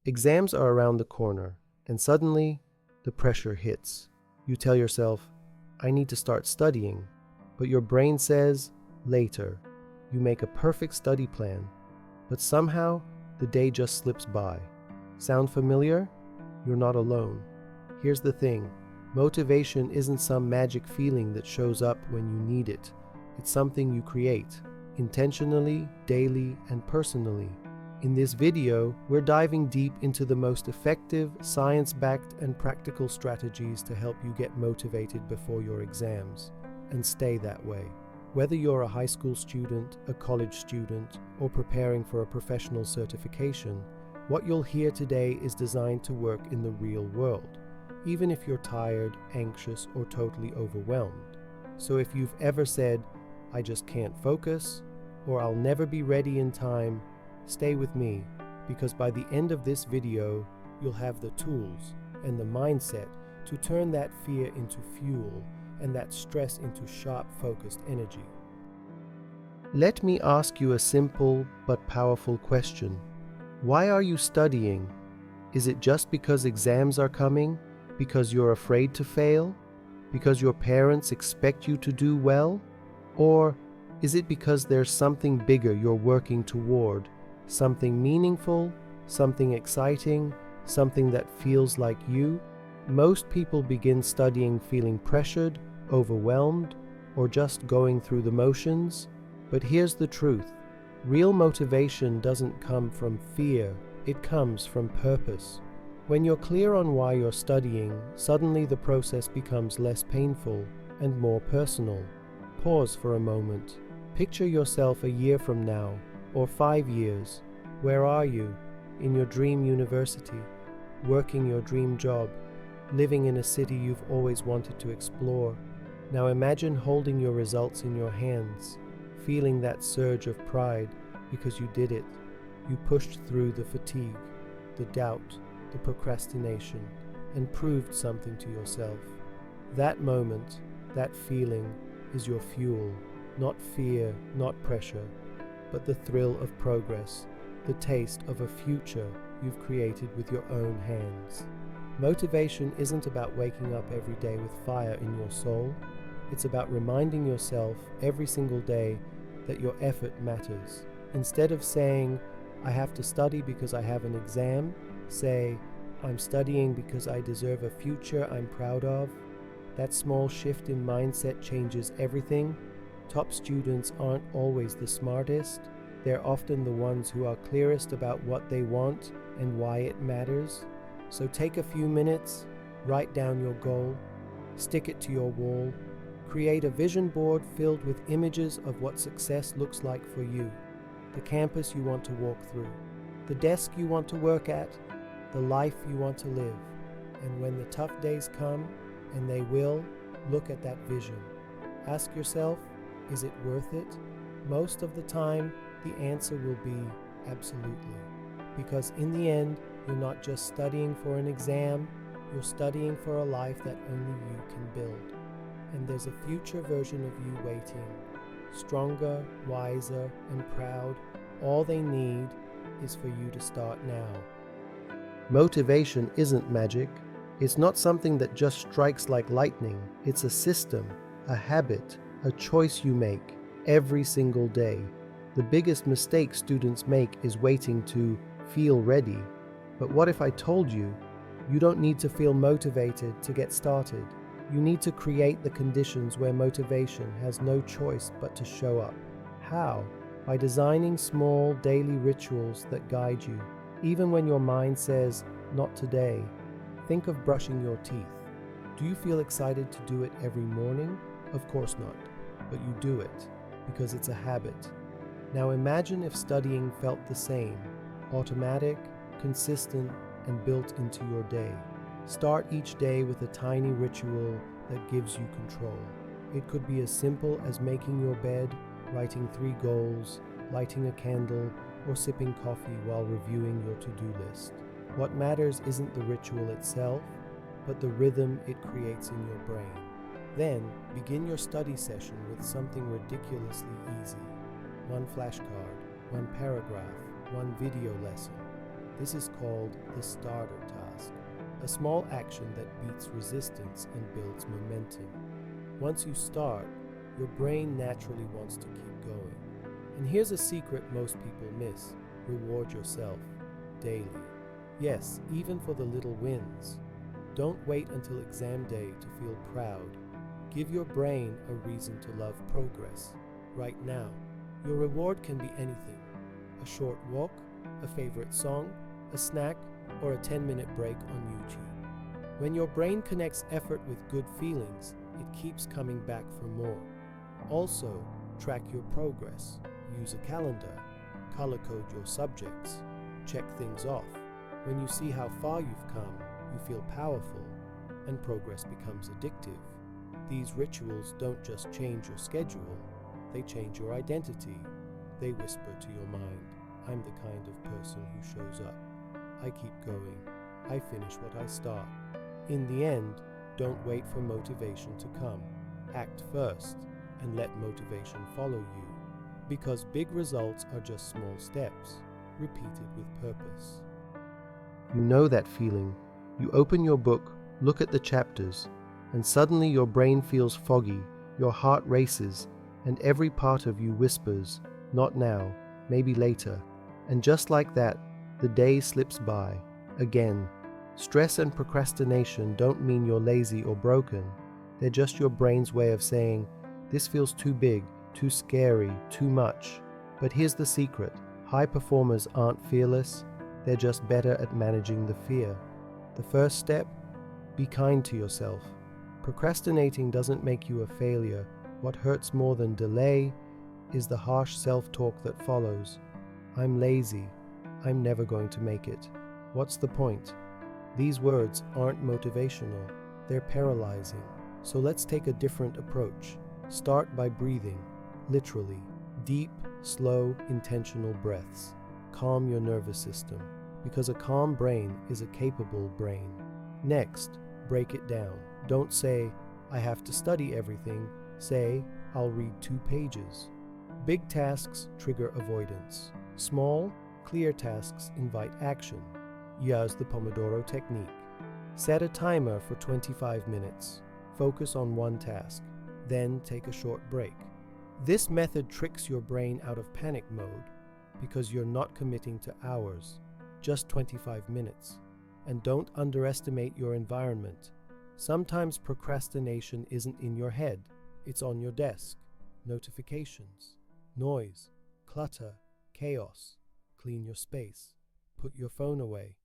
Exams are around the corner, and suddenly the pressure hits. You tell yourself, I need to start studying, but your brain says, later. You make a perfect study plan, but somehow the day just slips by. Sound familiar? You're not alone. Here's the thing, motivation isn't some magic feeling that shows up when you need it. It's something you create, intentionally, daily, and personally. In this video, we're diving deep into the most effective, science-backed, and practical strategies to help you get motivated before your exams, and stay that way. Whether you're a high school student, a college student, or preparing for a professional certification, what you'll hear today is designed to work in the real world, even if you're tired, anxious, or totally overwhelmed. So if you've ever said, I just can't focus, or I'll never be ready in time, stay with me, because by the end of this video, you'll have the tools and the mindset to turn that fear into fuel and that stress into sharp, focused energy. Let me ask you a simple but powerful question. Why are you studying? Is it just because exams are coming? Because you're afraid to fail? Because your parents expect you to do well? Or is it because there's something bigger you're working toward? Something meaningful, something exciting, something that feels like you? Most people begin studying feeling pressured, overwhelmed, or just going through the motions. But here's the truth. Real motivation doesn't come from fear, it comes from purpose. When you're clear on why you're studying, suddenly the process becomes less painful and more personal. Pause for a moment. Picture yourself a year from now, or 5 years. Where are you? In your dream university, working your dream job, living in a city you've always wanted to explore. Now imagine holding your results in your hands, feeling that surge of pride because you did it. You pushed through the fatigue, the doubt, the procrastination, and proved something to yourself. That moment, that feeling, is your fuel, not fear, not pressure, but the thrill of progress, the taste of a future you've created with your own hands. Motivation isn't about waking up every day with fire in your soul. It's about reminding yourself every single day that your effort matters. Instead of saying, I have to study because I have an exam, say, I'm studying because I deserve a future I'm proud of. That small shift in mindset changes everything. Top students aren't always the smartest. They're often the ones who are clearest about what they want and why it matters. So take a few minutes, write down your goal, stick it to your wall, create a vision board filled with images of what success looks like for you, the campus you want to walk through, the desk you want to work at, the life you want to live. And when the tough days come, and they will, look at that vision. Ask yourself, is it worth it? Most of the time, the answer will be absolutely. Because in the end, you're not just studying for an exam, you're studying for a life that only you can build. And there's a future version of you waiting, stronger, wiser, and proud. All they need is for you to start now. Motivation isn't magic. It's not something that just strikes like lightning. It's a system, a habit, a choice you make every single day. The biggest mistake students make is waiting to feel ready. But what if I told you, you don't need to feel motivated to get started. You need to create the conditions where motivation has no choice but to show up. How? By designing small daily rituals that guide you. Even when your mind says, not today. Think of brushing your teeth. Do you feel excited to do it every morning? Of course not, but you do it because it's a habit. Now imagine if studying felt the same, automatic, consistent, and built into your day. Start each day with a tiny ritual that gives you control. It could be as simple as making your bed, writing 3 goals, lighting a candle, or sipping coffee while reviewing your to-do list. What matters isn't the ritual itself, but the rhythm it creates in your brain. Then, begin your study session with something ridiculously easy. 1 flashcard, 1 paragraph, 1 video lesson. This is called the starter task, a small action that beats resistance and builds momentum. Once you start, your brain naturally wants to keep going. And here's a secret most people miss: reward yourself daily. Yes, even for the little wins. Don't wait until exam day to feel proud. Give your brain a reason to love progress right now. Your reward can be anything: a short walk, a favorite song, a snack, or a 10-minute break on YouTube. When your brain connects effort with good feelings, it keeps coming back for more. Also, track your progress. Use a calendar. Color code your subjects. Check things off. When you see how far you've come, you feel powerful, and progress becomes addictive. These rituals don't just change your schedule, they change your identity. They whisper to your mind, "I'm the kind of person who shows up. I keep going. I finish what I start." In the end, don't wait for motivation to come. Act first and let motivation follow you, because big results are just small steps, repeated with purpose. You know that feeling. You open your book, look at the chapters, and suddenly your brain feels foggy, your heart races, and every part of you whispers, "Not now, maybe later." And just like that, the day slips by. Again, stress and procrastination don't mean you're lazy or broken. They're just your brain's way of saying, "This feels too big, too scary, too much." But here's the secret: high performers aren't fearless, they're just better at managing the fear. The first step: be kind to yourself. Procrastinating doesn't make you a failure. What hurts more than delay is the harsh self-talk that follows. "I'm lazy. I'm never going to make it. What's the point?" These words aren't motivational, they're paralyzing. So let's take a different approach. Start by breathing, literally. Deep, slow, intentional breaths. Calm your nervous system, because a calm brain is a capable brain. Next, break it down. Don't say, "I have to study everything." Say, "I'll read 2 pages." Big tasks trigger avoidance. Small, clear tasks invite action. Use the Pomodoro technique. Set a timer for 25 minutes. Focus on one task, then take a short break. This method tricks your brain out of panic mode because you're not committing to hours, just 25 minutes. And don't underestimate your environment. Sometimes procrastination isn't in your head, it's on your desk. Notifications, noise, clutter, chaos. Clean your space. Put your phone away.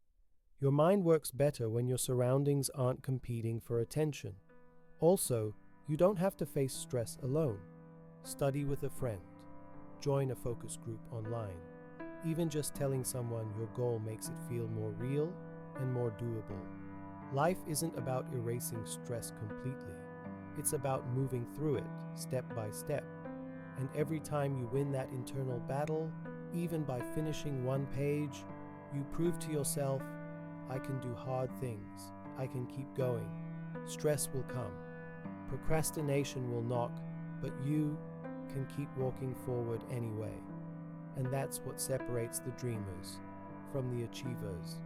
Your mind works better when your surroundings aren't competing for attention. Also, you don't have to face stress alone. Study with a friend. Join a focus group online. Even just telling someone your goal makes it feel more real and more doable. Life isn't about erasing stress completely. It's about moving through it, step by step. And every time you win that internal battle, even by finishing one page, you prove to yourself, "I can do hard things. I can keep going." Stress will come. Procrastination will knock, but you can keep walking forward anyway. And that's what separates the dreamers from the achievers.